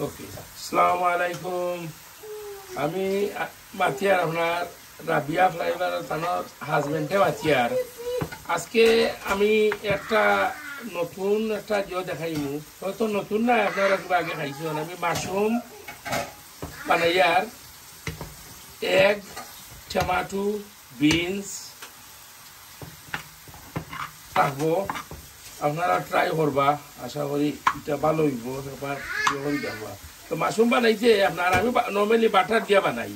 ওকে, আসসালামু আলাইকুম। আমি মাতিয়ার আপনার রাবিয়া ফ্লাইভার থানার হাজবেন্ডে মাতিয়ার। আজকে আমি একটা নতুন একটা দেখাইমু, হয়তো নতুন না, আপনারা একটু আগে খাইছেন। আমি মাশরুম বানাইয়ার এগ, টমেটো, বিনস থাকবো। আপনারা ট্রাই করবা, আশা করি এটা ভালো হইব। একবার করে দেখবা। তো মাশরুম বানাইতে আপনার আমি নর্মালি বাটার দিয়া বানাই,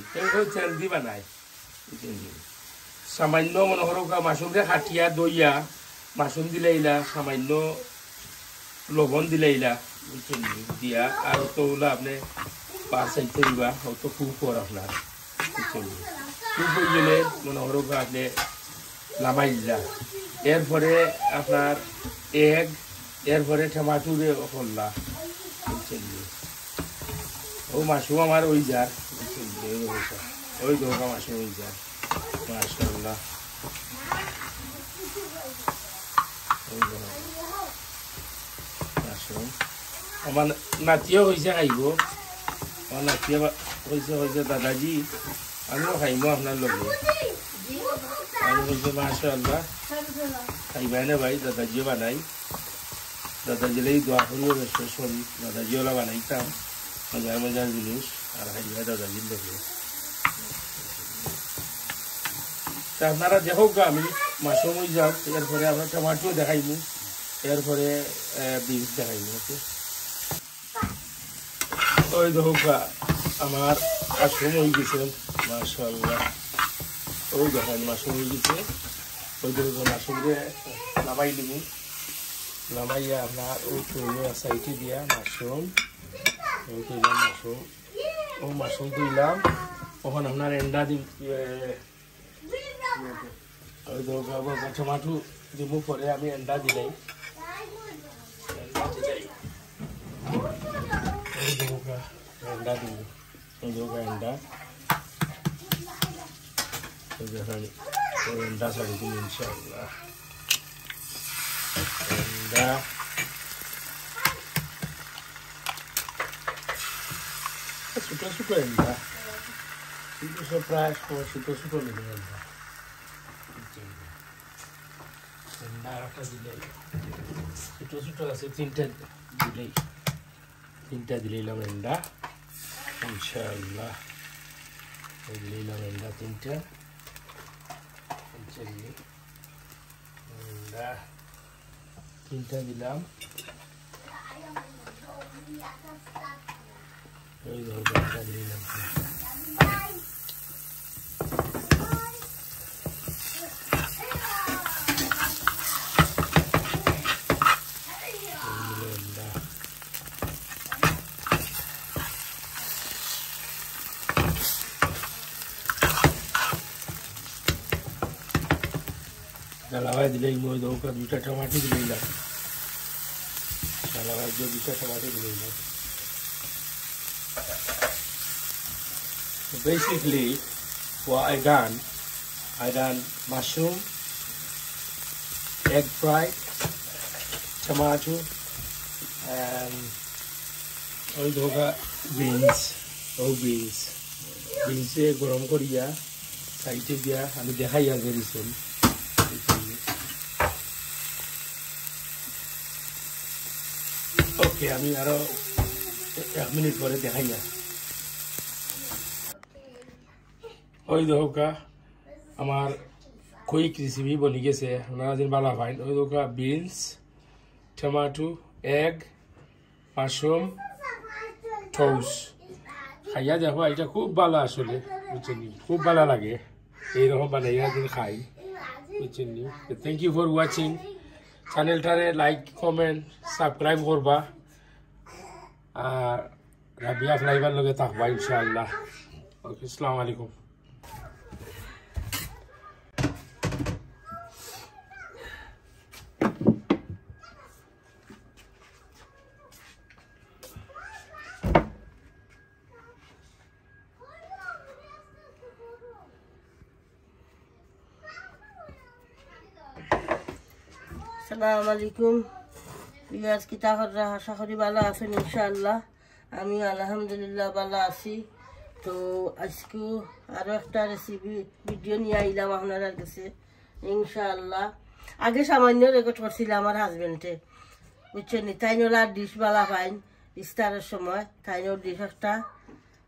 তেল দিয়ে বানাই। সামান্য মনে করো মাশরুমরে কাটিয়া দইয়া মাশরুম দিলাইলা, সামান্য লবণ দিলাইলা দিয়া, আর তো ওলা আপনি পার সাইডে দিবা, হয়তো খুব কর আপনার খুব হয়ে গেলে মনে করো আপনি লামাই দিলা। এরপরে আপনার এগ, এরপরে টমাটো করলা, ও মাশরুম আমার ওই যার ওই দোকা মাশরুম ওই যার মাশাআল্লাহ। মাশরুম আমার নাতিও হয়েছে খাইব, আমার নাতিও হয়েছে দাদাজি, আমিও খাইব আপনার লগে। আমি বলছি মাশাআল্লাহ খাইবাই না ভাই, দাদাজিও বানাই, দাদাজিলে দোয়া করিও বেশ সরি, দাদাজিওলা বানাইতাম মজার মজার জিনিস, আর খাইবা দাদাজির লগে। আপনারা দেখো আমি মাশরুম হয়ে যাও, এরপরে আমরা টমাটো দেখাইমু, এরপরে বিনস দেখাইমু। ওকে, ওই দেখো আমার মাশরুম হয়ে গেছে মাশাআল্লাহ। ওই দেখেন মাশরুম হয়ে গেছে, ওই দেখো মাশরুমকে নামাই দিব, নামাইয়া আপনার ওই সাইডে দিয়া মাশরুম ওই কইলাম, মাশরুম ও মাশরুম কইলাম, তখন আপনার এন্ডা দিব, ওই দেখো টমাটো দিব, পরে আমি এন্ডা দিলাই, ওই দেখো এন্ডা দিব, ওই দেখো এন্ডা, ওই দেখেন এন্ডা ছাড়ি দিন ইনশাআল্লাহ। এন্ডা ছোট ছোট এন্ডা, প্রায় ছোট ছোট নেবে এন্ডা, এন্ডা একটা দিলেই ছোট ছোট আছে, তিনটা দিলাম এন্ডা ইনশাআল্লাহ। দিলাম এন্ডা তিনটা, এন্ডা তিনটা দিলাম, ওই ধরটা দিলাম। डालावाई दिले मोय दो का दूसरा टमाटर दिले, डालावाई जो दूसरा टमाटर दिले। So basically what I done mushroom, egg fried, tomato, and oil doga beans, beans से गरम करिया साइडे दिया আমি দেখাইয়া করিছেন। ওকে, আমি আরো 1 মিনিট পরে দেখাইয়া। ওই দেখো আমার কুইক রেসিপি বনি গেছে, আপনারা যেন ভালো পাইন। ওই দেখো beans, tomato, egg, mushroom, toast খাইয়া দেখো, এটা খুব ভালো আসলে, বুঝছেন, খুব ভালো লাগে এইরকম বানাইয়া দিন খাই, বুঝছেন। Thank you for watching. চ্যানেলটারে লাইক, কমেন্ট, সাবস্ক্রাইব করবা, আর রাবিয়া ফ্লাইভার লগে থাকবা ইনশাআল্লাহ। ওকে, আসসালামু আলাইকুম। আসসালামু আলাইকুম। ভিউয়ার্স, কি তাহলে আশা করি ভালো আছেন ইনশাআল্লাহ। আমি আলহামদুলিল্লাহ ভালো আছি। তো আজকে আরো একটা রেসিপি ভিডিও নিয়ে আইলাম আপনার কাছে ইনশাআল্লাহ। আগে সামান্য রেকর্ড করছিলাম আমার হাজবেন্ডে, বুঝছেন, তাইনোলা ডিশ বালা পাইন ইফতারের সময়, তাইনোর ডিশ একটা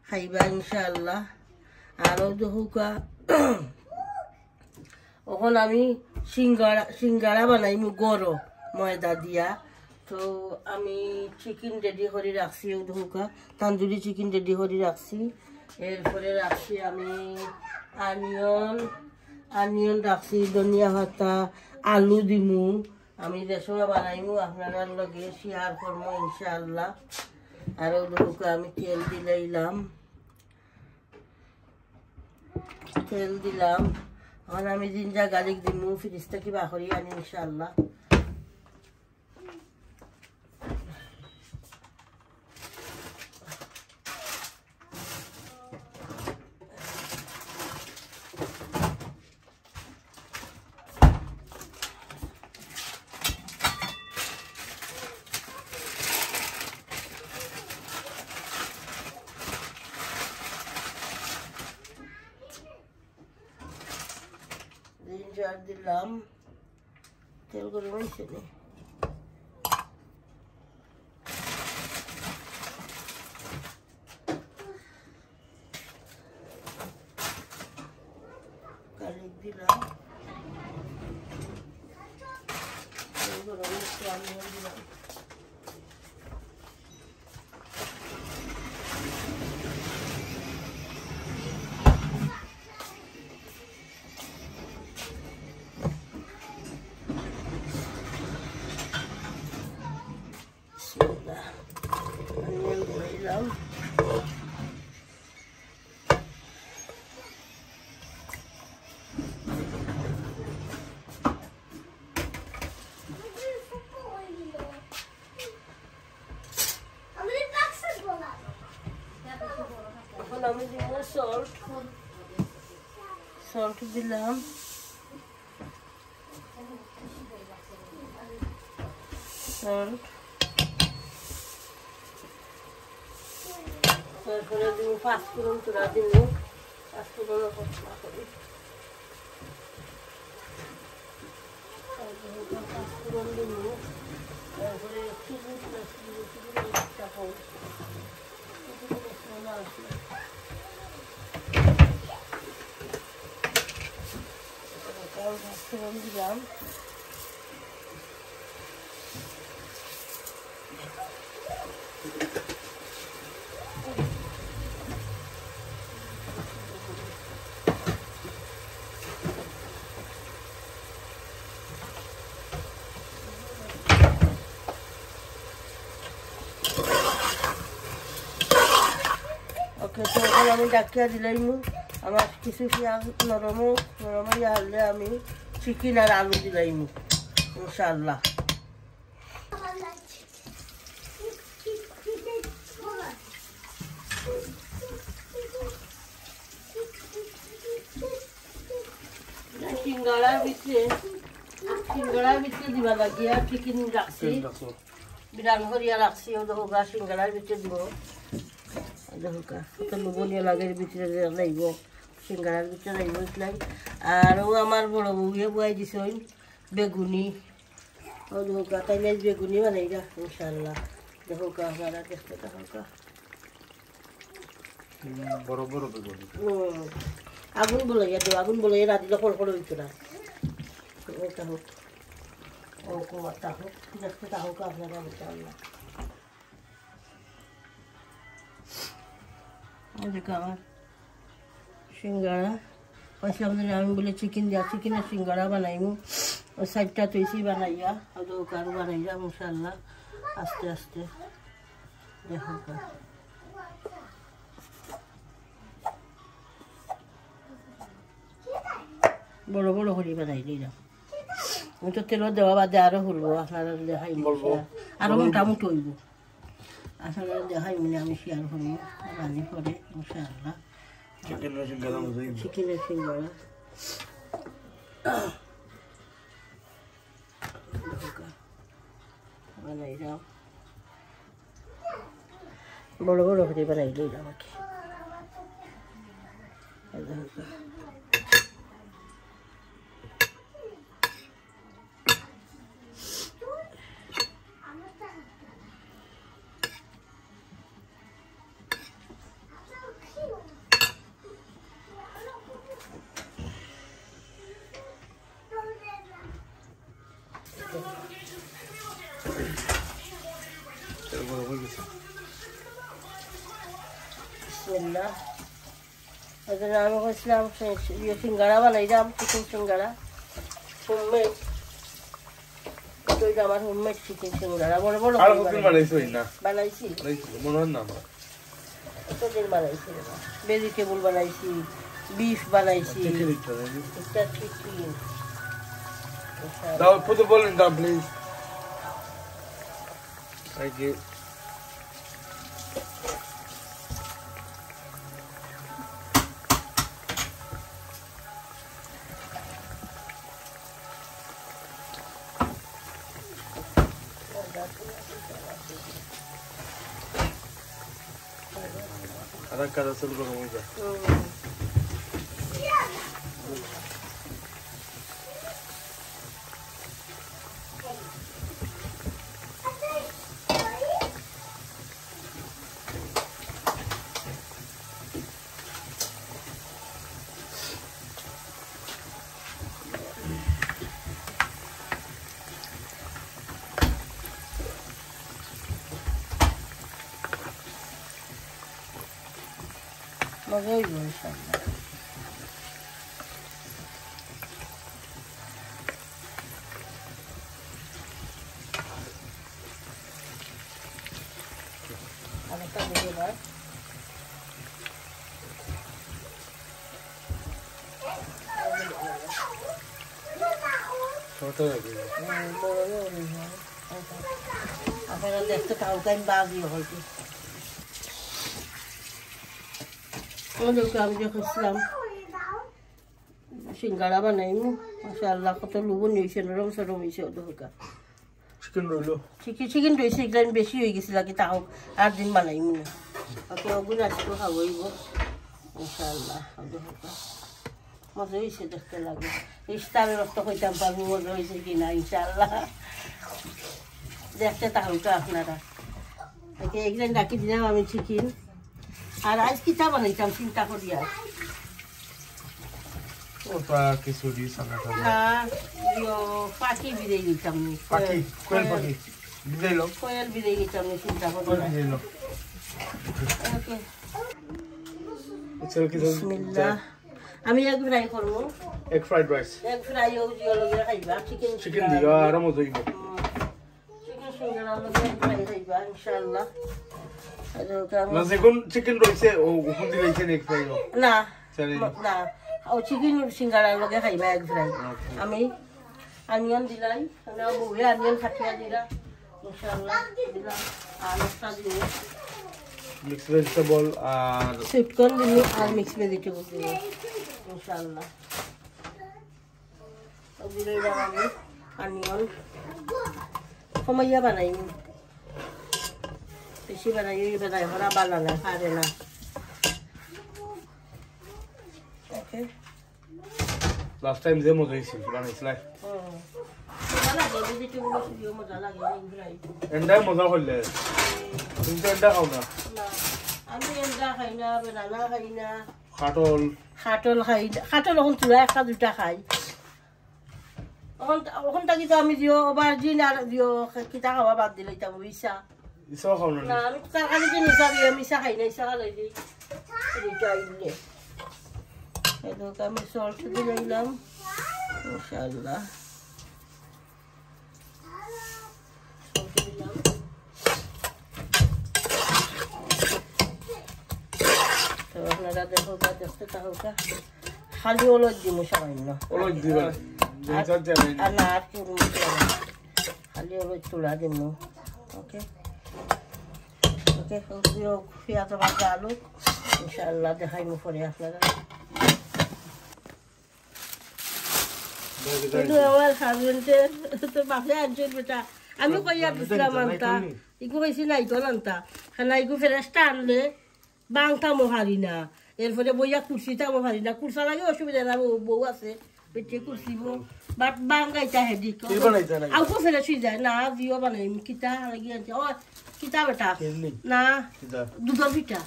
খাইবা ইনশাআল্লাহ। আরও দেখুকা এখন আমি সিঙ্গারা বানাইমু গরো ময়দা দিয়া। তো আমি চিকেন রেডি করে রাখছি, দেখুকা তান্দুরি চিকেন রেডি করে রাখছি। এরপরে রাখছি আমি আনিয়ন রাখছি, ধনিয়া পাতা, আলু দিমু। আমি যে সময় বানাইমু আপনারা লগে শেয়ার করবো ইনশাআল্লাহ। আরও দেখুকা আমি তেল দিলাম। এখন আমি জিঞ্জার গার্লিক দিমু, ফ্রিজ থেকে বাকরি আনি ইনশাআল্লাহ। জিঞ্জার দিলাম, তেল গরম হয়েছে নি, গার্লিক দিলাম, তেল গরম হয়েছে, আনিয়ন দিলাম। এখন আমি দিব সল্ট দিলাম, তারপরে দিব পাঁচফোড়ন, তোরা দিব পাঁচফোড়ন করি, পাঁচফোড়ন দিব, তারপরে পাঁচফোড়ন দিলাম। ওকে, তো এখন আমি ডাকিয়া দিলাইমু। আমার কিছু পেঁয়াজ নরম ইয়া হলে আমি চিকেন আর আলু দিলাইমু ইনশাআল্লাহ। সিঙ্গাড়ার ভিতরে দিবা লাগিয়া চিকেন রাখছি, বিরান করিয়া রাখছি। ও দেখোকা সিঙ্গাড়ার ভিতরে দিব, দেখোকা কত লবণীয় লাগের ভিতরে লাগব, সিঙ্গাড়ার ভিতরে লাগব ইসলাই। আর ও আমার বড় বউয়ে বুয়াই দিছে বেগুনি, ও দেখোকা তাইলে বেগুনি বানাইরা ইনশাআল্লাহ। দেখোকা আপনারা দেখতে দেখোকা বড় বড় বেগুনি, আগুন বলাইয়া দেব, আগুন বলাইয়া না দিলে কড়কড় হইতো না। ওটা হোক, ও কুমারটা হোক, দেখতে হোক আপনারা ইনশাআল্লাহ। আমার সিঙ্গারা পাইছিলাম, আমি বলে চিকেনের সিঙ্গারা বানাইমু। ওই সাইডটা তৈছি বানাইয়া আরো বানাইয়া ইনশাআল্লাহ আস্তে আস্তে। দেখো বড় বড় করে বানাই দিলাম। আমি তো তেল দেওয়া বাদে আরো হলবো, আপনারা দেখাই আরো মোটামুটি হইব। আসলে দেখাই মানে আমি শেয়ার করবো রান্নি করে ইনশাআল্লাহ। চিকেনের সিঙ্গারা বানাইলাম। বড় বড় করে বানাই লইলাম আর কি Bismillah. Ada nama ko Islam yung Shingara ba naidam chicken Shingara. Homemade. Ito yung naman homemade chicken Shingara. Bolo. Ano ko banaisi na? Banaisi. Monon na ba? Ito din banaisi. Vegetable banaisi, beef banaisi. Chicken. Now put the bowl in down, please. Thank you. Cada solo como mucha. Magayos inşallah. Harika biliyorlar. छोटा लगे বড় আপনারা দেখতে তাও time বাজি হইছে ওদেরকে আমি দেখেছিলাম সিঙ্গারা বানাইমু মাশাআল্লাহ কত লবণ নিয়েছে নরম সরম হয়েছে ওদেরকে চিকেন রইলো চিকেন রয়েছে এগুলো বেশি হয়ে গেছিল কি তাও আর দিন বানাইমু না ওকে ওগুলো আজকে খাওয়াইব মাশাআল্লাহ ওদেরকে মজা হয়েছে দেখতে লাগে ইফতারের রক্ত হইতাম পারবো মজা হয়েছে কিনা ইনশাআল্লাহ দেখতে তাহলে আপনারা ওকে এগুলো ডাকি দিলাম আমি চিকেন আর আজ কিতা বানাইতাম চিন্তা করি আর ওটা খিচুড়ি সালাদ না পাখি বিদায় দিতাম পাখি কোয়েল পাখি বিদায় লোক কোয়েল বিদায় দিতাম চিন্তা করি বিদায় লোক ওকে এটা কি বিসমিল্লাহ আমি এক ফ্রাই করব এগ ফ্রাইড রাইস এক ফ্রাই ও জিও লগে খাইবা চিকেন দিও আর মজা হইব চিকেন সিঙ্গারা লগে ফ্রাই খাইবা ইনশাআল্লাহ না সেগুন চিকেন রইছে ও কোন দিন রইছে এগ ফ্রাই না চলে না ও চিকেন সিঙ্গারা লগে খাইবা এক ফ্রাই আমি অনিয়ন দিলাই না বউয়ে অনিয়ন কাটিয়া দিলা ইনশাআল্লাহ দিলাম আর একটা দিও মিক্স ভেজিটেবল আর সুইটকর্ন দিলো আর মিক্স ভেজিটেবল দিলো ইনশাআল্লাহ দিলে আমি অনিয়ন কমাইয়া বানাই বেশি বানাই হরা বানালে পারে না ওকে লাস্ট টাইম যে মজা হইছিল বানাইছিল মজা লাগে ভেজিটেবল দিও মজা লাগে এন্ডা মজা হইলে তুমি তো এন্ডা খাও না আমি এন্ডা খাই না বেনানা খাই না খাটল খাই খাটল এখন চুলা একটা দুটা খাই ওখান থাকি তো আমি দিও আবার দিন আর দিও কিতা খাওয়া বাদ দিলে এটা মিশা ইসা খাও না না আমি তরকারি যে নিশা দিও মিশা খাই না ইসা খাই দিই এটা ইলে এদিকে আমি সল্ট দিলাম ইনশাআল্লাহ সল্ট দিলাম তো আপনারা দেখো দেখতে থাকো খালি হলুদ দিব সামান্য হলুদ দিবা আর না আর কি খালি হলুদ তুলা দিব ওকে ওকে পেঁয়াজ ভাজা আলু ইনশাআল্লাহ দেখাইব পরে আপনারা কিন্তু আমার হাজবেন্ডের তো বাপে আনছেন বেটা আমি কইয়া দিছিলাম আনতা ইকু কইছি নাই তো আনতা খানাইগু ফেরেস্তা আনলে বাংতামো পারি না এরপরে বইয়া কুর্সিটামো পারি না কুর্সা লাগে অসুবিধা না বউ আছে পেটে কুর্সিব বাট বাঙ্গাইটা হেদিক আউকো ফেলে শুই যায় না জিও বানাই কিতা লাগি আছে ও কিতা বেটা না দুধর পিঠা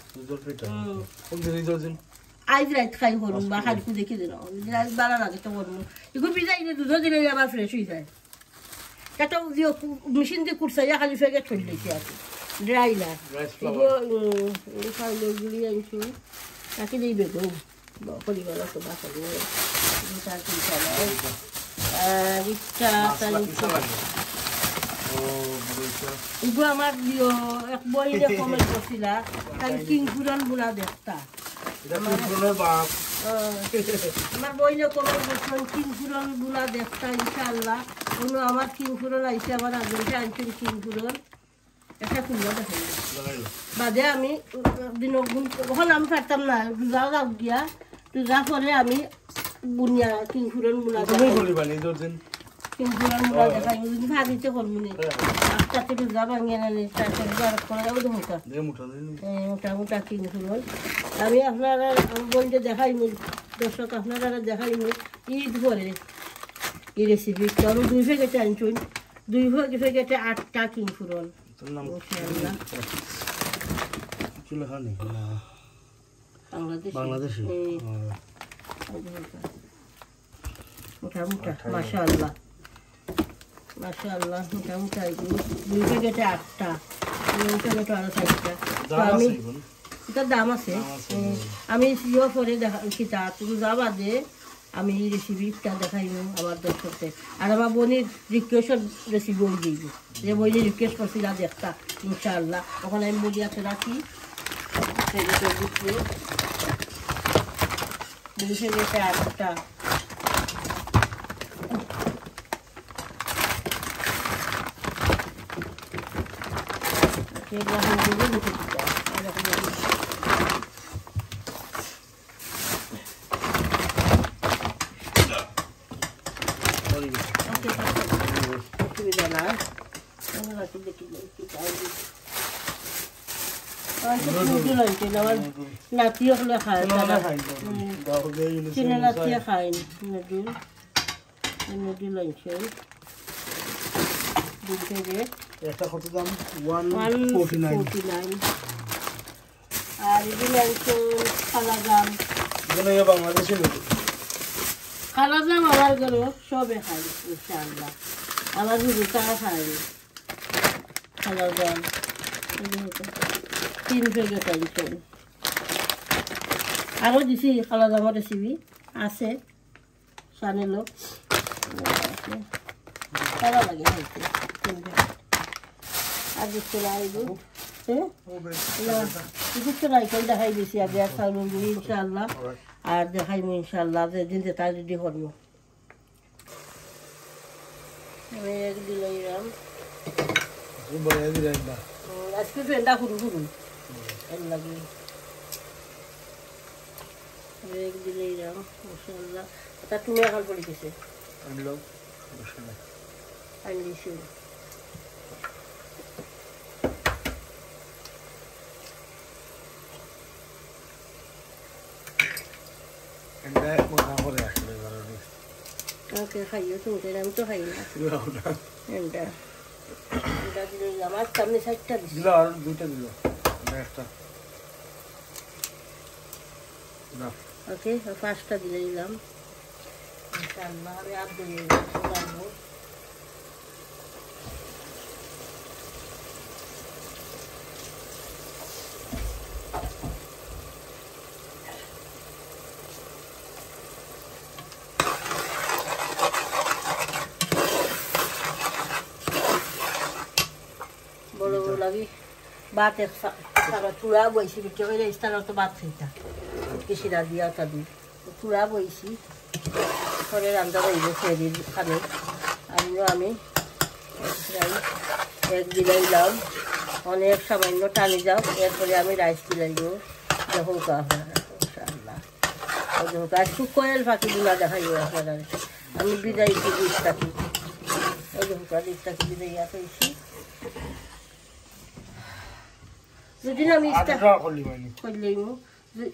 আইজ রাত খাই হরুম বা খালকু দেখি দিন রাত বালা লাগে তো হরুম এগুলো বিজাই দুধ দিলে আবার ফ্রেশ হয়ে যায় এটা মেশিন দিয়ে কুর্সাইয়া খালি ফেগে ছড়ি লেগে আছে ড্রাই না এগুলো খাইগুলি আনছি তাকে দিই বেগুন পরিবার তো বাসা এগুলো আমার এক বই কমেন্ট করছিলা তাই কিংপুরন বোনা দেখতা আমার বইলে কমেন্ট করছিলাম কিংপুরন বোনা দেখতা ইনশাআল্লাহ অন্য আমার কিংপুরন আইসে আমার আগেটা আনছেন কিংপুরন একটা কুমড়া দেখাই বাদে আমি দিন কখন আমি পারতাম না রোজা গাও দিয়া রোজা পরে আমি বুনিয়া কিংপুরন বোনা কিংপুরন বোনা দেখাই ভাবিতে করবনি তাতে রোজা ভাঙিয়ে আনে তারপরে মোটা মোটা কিংপুরন আমি আপনারা বলতে দেখাইনি দর্শক আপনারা দেখাইনি ঈদ করে এই রেসিপি আমি 2 প্যাকেটে আনছুন 2 প্যাকেটে 8টা কিংপুরন বাংলাদেশি মোটা মোটা মাশাআল্লাহ মাশাআল্লাহ মোটা মোটা 2 প্যাকেটে 8টা 2 প্যাকেটে আরো 4টা আমি এটা দাম আছে আমি সিও পরে দেখা কিতা তুমি যাবা দে আমি এই রেসিপিটা দেখাইব আমার দর্শকদের আর আমার বোনের রিকোয়েস্ট রেসিপি বই দিব যে বই রিকোয়েস্ট করছিলাম দেখতা ইনশাআল্লাহ ওখানে আমি বলি আছে রাখি বুঝে গেছে আটটা নাতিও খায় চিনে নাতিয়ে খায় নদুল নদুল আনছে একটা কত দাম 149 আর এগুলো আনছে খালাজাম বাংলাদেশে খালাজাম আমার ঘরে সবে খাই ইনশাআল্লাহ আমার গুরু তারা খায় খালাজাম 3 প্যাকেট আনছে আরও দিছি খালাজামের রেসিপি আছে চ্যানেলও ভালো লাগে খাইতে আর দিচ্ছে লাইবু দিচ্ছে লাইকেল দেখাই দিছি আগে আর চাউল ইনশাআল্লাহ আর দেখাইবো ইনশাআল্লাহ যেদিন যেটা রেডি করবো আমি এক দিলাম আজকে ফেন্ডা করু করুন এর লাগে এক দিলাম ইনশাআল্লাহ তা তুমি এখন পড়ে গেছে আনলো বসে আনলিশু এন্ডা মোটা করে আসলে কারণে ওকে খাইও তুমি আমি তো খাই না এন্ডা এন্ডা দিলে আমার সামনে সাইডটা দিল আর দুইটা দিল একটা না ওকে পাঁচটা দিলে দিলাম ইনশাআল্লাহ আমি আর দিয়ে দেবো lagi bate sama chula boisi bicho ile istana to bat khita kishira dia tadi chula boisi pore randa hইবে ফেরি খাবে আমি এক দিলাম অনেক সামান্য টানি যাও এরপরে আমি রাইস দিলাইব দেখো কা ইনশাআল্লাহ ও দেখো আজকে কোয়েল পাখি গুলা দেখাইও আপনারা আমি বিদায় দিই ইস্তাকি এই দেখো ইস্তাকি বিদায় আসছি যদি আমি করলেই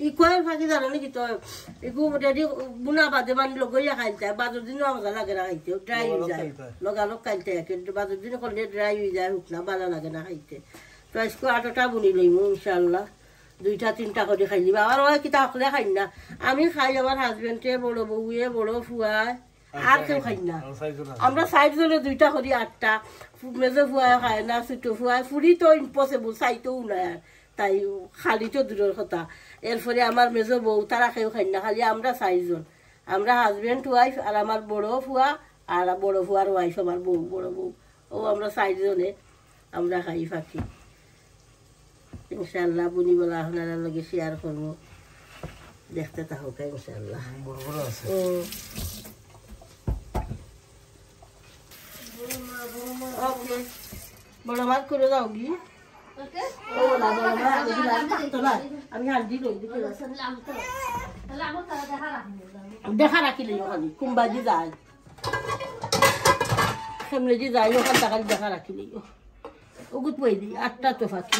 ইকুয়াল ফাঁকি জানো নাকি তো একু রেডি বুনা বাদে মানে লগইয়া খাইতে বাজার দিনও মজা লাগে না খাইতে ড্রাই হয়ে যায় লগালগ খাইতে কিন্তু বাজার দিনে করলে ড্রাই হয়ে যায় শুকনা ভালো লাগে না খাইতে তো আজকে 8টা বুনি লইমু ইনশাল্লাহ 2টা 3টা করে খাই দিবা আর ওই কিতা হকলে খাই না আমি খাই আমার হাজবেন্ডে বড় বউয়ে বড় ফুয়ায় আর কেউ খাই না আমরা 6 জনে 2টা করি 8টা মেজো ফুয়ায় খায় না ছোটো ফুয়ায় ফুরি তো ইম্পসিবল চাইতেও নাই তাই খালি তো দূরের কথা এরপরে আমার মেজো বউ তারা কেউ খাই না খালি আমরা 4 জন আমরা হাজবেন্ড ওয়াইফ আর আমার বড় ফুয়া আর বড় ফুয়ার ওয়াইফ আমার বউ বড় বউ ও আমরা 4 জনে আমরা খাই ফাঁকি ইনশাআল্লাহ বুনি বলা আপনারা লগে শেয়ার করবো দেখতে থাকুক ইনশাআল্লাহ বড় মাছ করে দাও কি আমি হালদি লই দেখা রাখিলে খালি কুম্বাজি যায় সামনে যে যায় ওখান টাকা দেখা রাখিলে ওগুত বই দিই 8টা তো ফাঁকি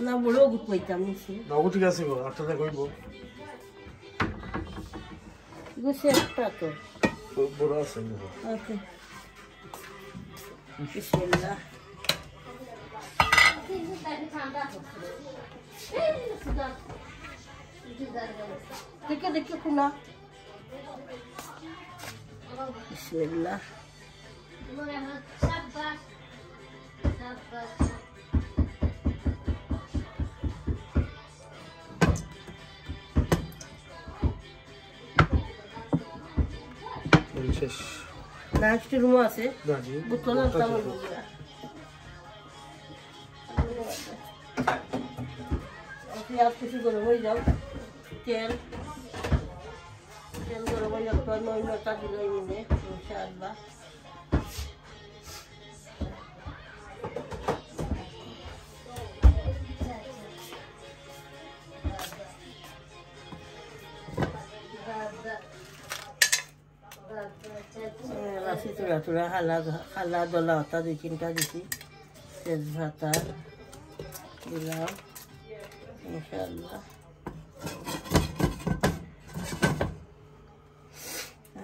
না বড় ওগুত বইতাম নিচে ঠিক আছে গো 8টা কইব গুছে একটা তো বড় আছে ওকে বিসমিল্লাহ দেখে দেখে খুনা বিসমিল্লাহ শেষ নেক্সট রুম আছে বোতল আছে পেঁয়াজ কিছু গরম হয়ে যাও তেল গরম হয়ে যাও 9টা দিলে নিবে ইনশাআল্লাহ রাশি তোলা তোলা খালা দলা হতা 2-3টা দিছি তেজপাতা দিলাম ইনশাআল্লাহ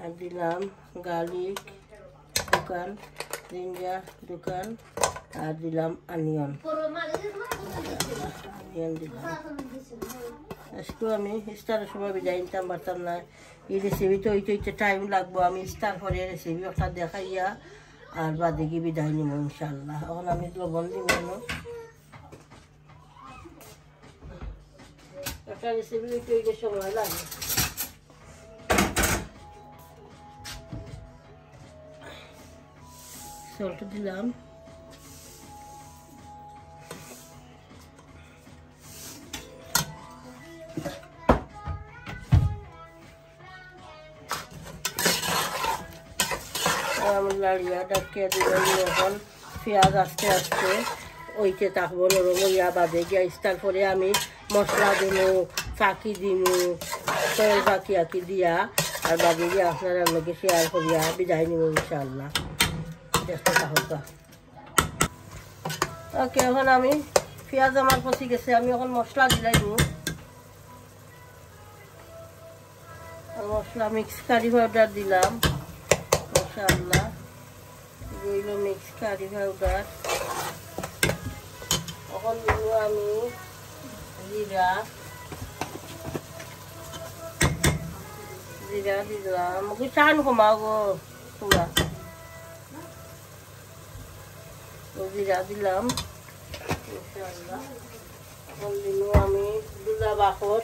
আর দিলাম গার্লিক দোকান জিঞ্জার দোকান আর দিলাম অনিয়ন দিলাম আজকে আমি ইফতারের সময় বিদায় নিতাম পারতাম না এই রেসিপিটা হইতে টাইম লাগবো আমি ইফতার পরে রেসিপি একটা দেখাইয়া আর বাদে গিয়ে বিদায় নিব ইনশাআল্লাহ এখন আমি লবণ দিব একটা রেসিপি হইতে সময় লাগে সল্ট দিলাম লাড়িয়া ডাকিয়া দিলাম এখন পেঁয়াজ আস্তে আস্তে ওইতে থাকবো নরম হইয়া বাদে গিয়া ইস্তার পরে আমি মশলা দিমু ফাঁকি দিমু তেল ফাঁকি আঁকি দিয়া আর বাদে গিয়ে আপনারা লোকে শেয়ার করিয়া বিদায় নিব ইনশাআল্লাহ দেখতে থাকুকা ওকে এখন আমি পেঁয়াজ আমার পচি গেছে আমি এখন মশলা দিলাই দিমু মশলা মিক্স কারি পাউডার দিলাম ইনশাআল্লাহ রইল মিক্স কারি পাউডার এখন দিব আমি জিরা দিলাম চান কমাবো তোমরা জিরা দিলাম ইনশাআল্লাহ এখন দিব আমি দুলা বাকর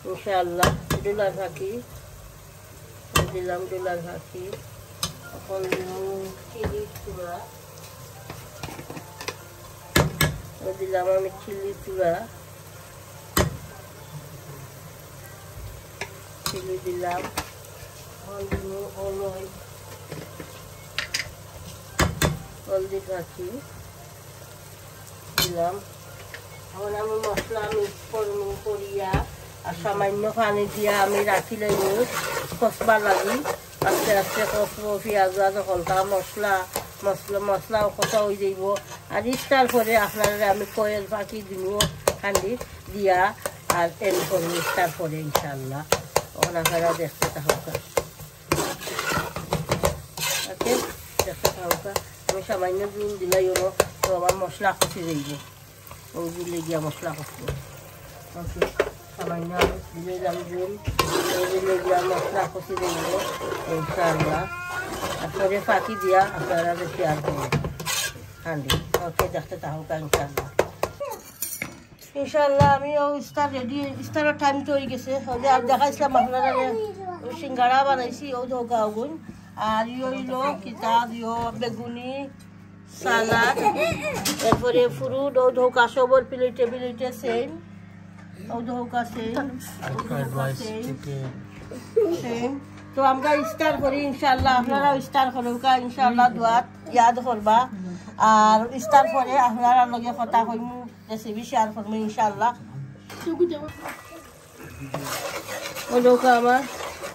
ইনশাআল্লাহ দুলা ফাঁকি দিলাম দুলা ফাঁকি এখন চিলি চূড়া দিলাম আমি চিলি চূড়া চিলি দিলাম হলদি রাখি দিলাম এখন আমি মশলা মিক্স করিয়া আর সামান্য পানি দিয়া আমি রাখি লইব কষবার লাগি আস্তে আস্তে কষবো পেঁয়াজ হলকা মশলাও কষা হয়ে যাইব আর ইফতার পরে আপনারা আমি কোয়েল পাখি দিব খান্ডি দিয়া আর এর করবো ইফতার পরে ইনশাল্লাহ ওখানে আপনারা দেখতে থাকা ওকে দেখতে থাকা আমি সামান্য জুল দিলাই হলো তো আমার মশলা কষে যাইব ওই জুলে গিয়া মশলা কষবো ওকে সামান্য আমি দিয়ে যাম জুল ওই জুলে গিয়া মশলা কষে যাইব ইনশাল্লাহ তারপরে ফাঁকি দিয়া আপনারা শেয়ার করবেন হান্ডি ওকে দেখতে থাকা ইনশাল্লাহ ইনশাল্লাহ আমি ইফতার রেডি ইফতারের টাইম তো হয়ে গেছে আর দেখাইছিলাম আপনারা সিঙ্গারা বানাইছি ও ধোকা ওগুন আর ইলো কিতাব ইয়ো বেগুনি সালাদ এরপরে ফ্রুট ও ধোকা সবর প্লেটে সেম ও ধোকা সেম তো আমরা ইফতার করি ইনশাল্লাহ আপনারাও ইফতার করুকা ইনশাল্লাহ দোয়াত ইয়াদ করবা আর ইফতার পরে আপনারা লগে কথা কইমু রেসিপি শেয়ার করবো ইনশাল্লাহ ও লোক আমার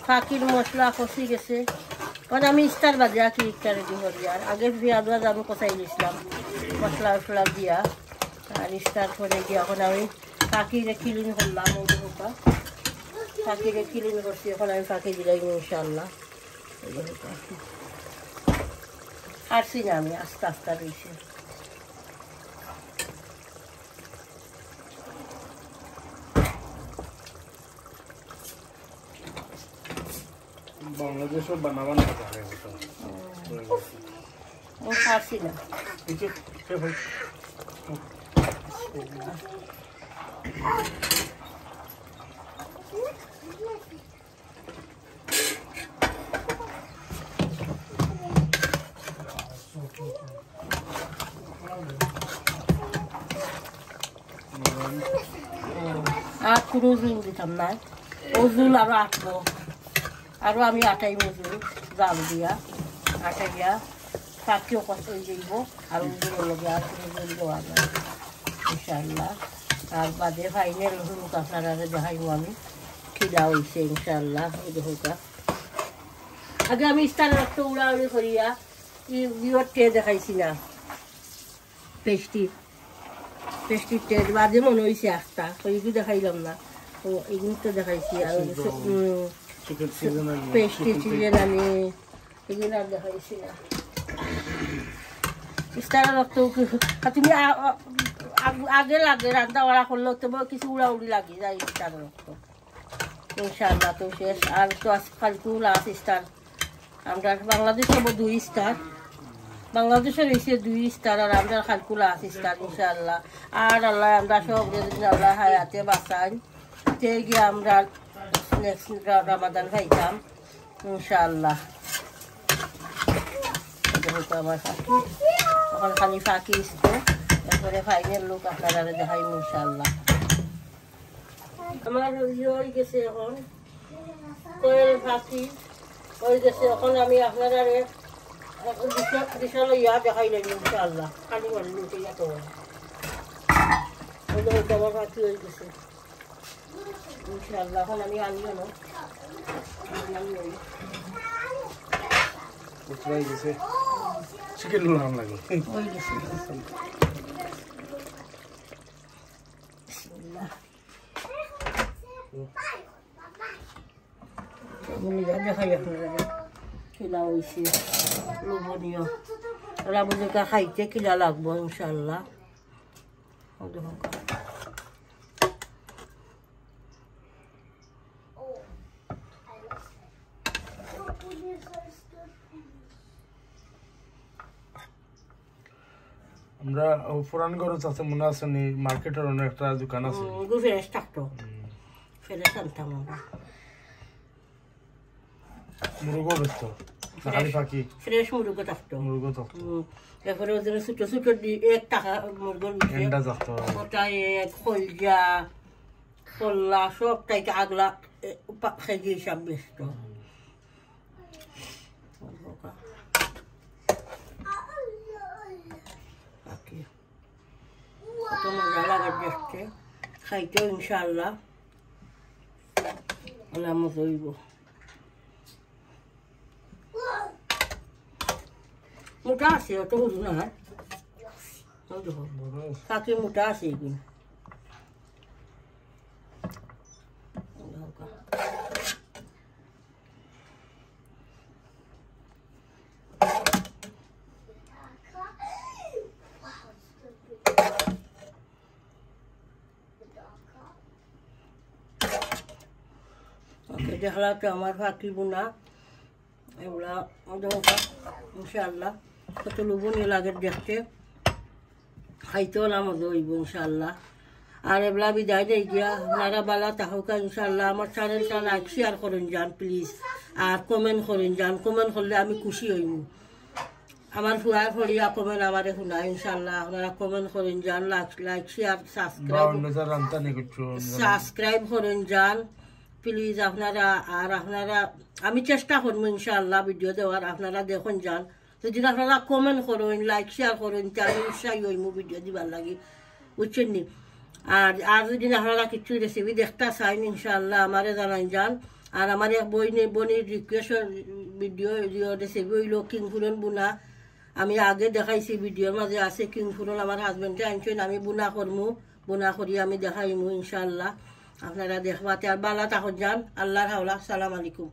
ফাঁকির মশলা কষি গেছে কারণ আমি ইফতার বাজে কি ইফতার রেডি করি আর আগে পেঁয়াজ আমি কষাই দিয়েছিলাম মশলা দিয়া আর ইফতার করে দিয়ে এখন আমি ফাঁকিরে ক্লিন করলাম ও লোক ফাঁকিরে ক্লিন করছি এখন আমি ফাঁকি দিলাই ইনশাল্লাহ হারছি না আমি আস্তে আস্তে রয়েছি বাংলাদেশও বানাবান থাকে ও খাচ্ছি না আর কোনো জুল দিতাম না ও জুল আরো আটবো আরও আমি আটাই মজুর জাল দিয়া আটা দিয়া ফাঁকিও কষ্ট হয়ে যাইব আর উজুর লগে আর কোনো জল দেওয়া যায় ইনশাল্লাহ আর বাদে ফাইনাল হুক আপনারা দেখাইব আমি খিলা হয়েছে ইনশাল্লাহ হুকা আগে আমি ইফতারের একটা উড়াউড়ি করিয়া বিয়র টে দেখাইছি না পেস্টির টে বাদে মনে হয়েছে একটা ওইগুলো দেখাইলাম না তো এগুলো তো দেখাইছি আর পেস্টি চিকেন আমি এগুলো আর দেখাইছি না ইফতারের রক্ত তুমি আগে লাগে রান্না বাড়া করলেও তো কিছু উড়াউড়ি লাগে যায় ইফতারের রক্ত ইনশাল্লাহ তো শেষ আর তো আজকালকেও লাস্ট ইফতার আমরা বাংলাদেশের 2 স্টার বাংলাদেশের হয়েছে 2 স্টার আর আমরা খালকু লাস্ট স্টার ইনশাল্লাহ আর আল্লাহ আমরা সব আল্লাহ হায়াতে বাঁচাই তে গিয়ে আমরা নেক্সট রমাদান খাইতাম ইনশাআল্লাহ আমার ফাঁকি তখন খালি ফাঁকি ইসতো এরপরে ফাইনাল লোক আপনারা দেখাই ইনশাআল্লাহ আমার হয়ে গেছে এখন কোয়েল ফাঁকি হয়ে গেছে এখন আমি আপনারা বিশাল ইয়া দেখাইলাম ইনশাআল্লাহ খালি মানে লুটে যাতে আমার ফাঁকি হয়ে গেছে ইনশাআল্লাহ এখন আমি আনিও না উতরাই গেছে চিকেন নাম লাগে ওই গেছে বিসমিল্লাহ আমি দেখাই আপনারা কিলা হয়েছে লোভনীয় রাবুলিকা খাইতে কিলা লাগবো ইনশাআল্লাহ আমরা পুরান গরজ আছে মনে আছে নি মার্কেটের অনেক একটা দোকান আছে ফ্রেশ থাকতো ফ্রেশ আনতাম আমরা মুরগো বেচতো খালি ফাঁকি ফ্রেশ মুরগো থাকতো এরপরে ওদের ছোট ছোট 1 টাকা মুরগোর এন্ডা থাকতো ওটা খলজা খোল্লা সবটাই আগলা কেজি হিসাব বেচতো কত মজা লাগে দেখতে খাইতেও ইনশাআল্লাহ আলামত হইব মোটা আছে অত সরু না হয় দেখো ফাঁকি মোটা আছে এগুলো দেখলা তো আমার ফাঁকি বোনা এগুলা ইনশাআল্লাহ কত লুবনীয় লাগে দেখতে খাইতেও না মজা হইব ইনশাআল্লাহ আর এগুলা বিদায় দেই গিয়া আপনারা বালা তাহকা ইনশাআল্লাহ আমার চ্যানেলটা লাইক শেয়ার করেন যান প্লিজ আর কমেন্ট করেন যান কমেন্ট করলে আমি খুশি হইব আমার ফুয়ার ফড়িয়া কমেন্ট আমারে শুনায় ইনশাআল্লাহ আপনারা কমেন্ট করেন যান লাইক শেয়ার সাবস্ক্রাইব করেন যান প্লিজ আপনারা আর আপনারা আমি চেষ্টা করবো ইনশাআল্লাহ ভিডিও দেওয়ার আপনারা দেখুন যান যদি আপনারা কমেন্ট করেন লাইক শেয়ার করেন তাহলে উৎসাহী হইব ভিডিও দিবার লাগি বুঝছেন নি আর যদি আপনারা কিছু রেসিপি দেখতে চাইন ইনশাআল্লাহ আমারে জানাই যান আর আমার এক বনির রিকোয়েস্ট ভিডিও রেসিপি হইল কিং ফুলন বুনা আমি আগে দেখাইছি ভিডিওর মাঝে আছে কিং ফুলন আমার হাজবেন্ডে আনছেন আমি বুনা করমু বুনা করি আমি দেখাইমু ইনশাআল্লাহ আপনারা দেখবাতে আর বালা তাহত যান আল্লাহর হাওলা সালাম আলাইকুম